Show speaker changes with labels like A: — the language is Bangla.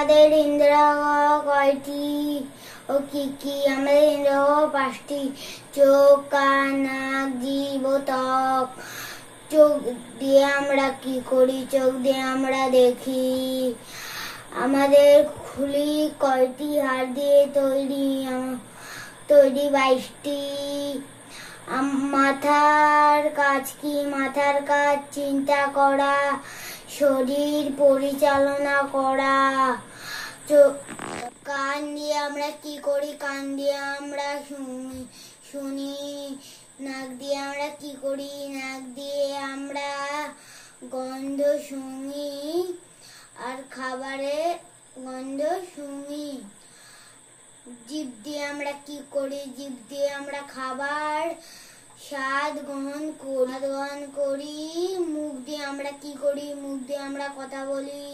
A: আমাদের ইন্দ্রিয় কয়টি ও কি কি? আমাদের ইন্দ্রিয় পাঁচটি: চোখ, কান, নাক, জিভ ও ত্বক। চোখ দিয়ে আমরা কি করি? চোখ দিয়ে আমরা দেখি। আমাদের খুলি কয়টি? হাড় দিয়ে তৈরি 22টি। মাথার কাজ কি? মাথার কাজ চিন্তা করা, শরীর পরিচালনা করা। কান দিয়ে আমরা কি করি? কান দিয়ে আমরা শুনি। নাক দিয়ে আমরা কি করি? নাক দিয়ে আমরা গন্ধ শুঙি আর খাবারের গন্ধ শুঙি। জিভ দিয়ে আমরা কি করি? জিভ দিয়ে আমরা খাবার স্বাদ গ্রহণ করি। মুখ দিয়ে আমরা কি করি? মুখ দিয়ে আমরা কথা বলি।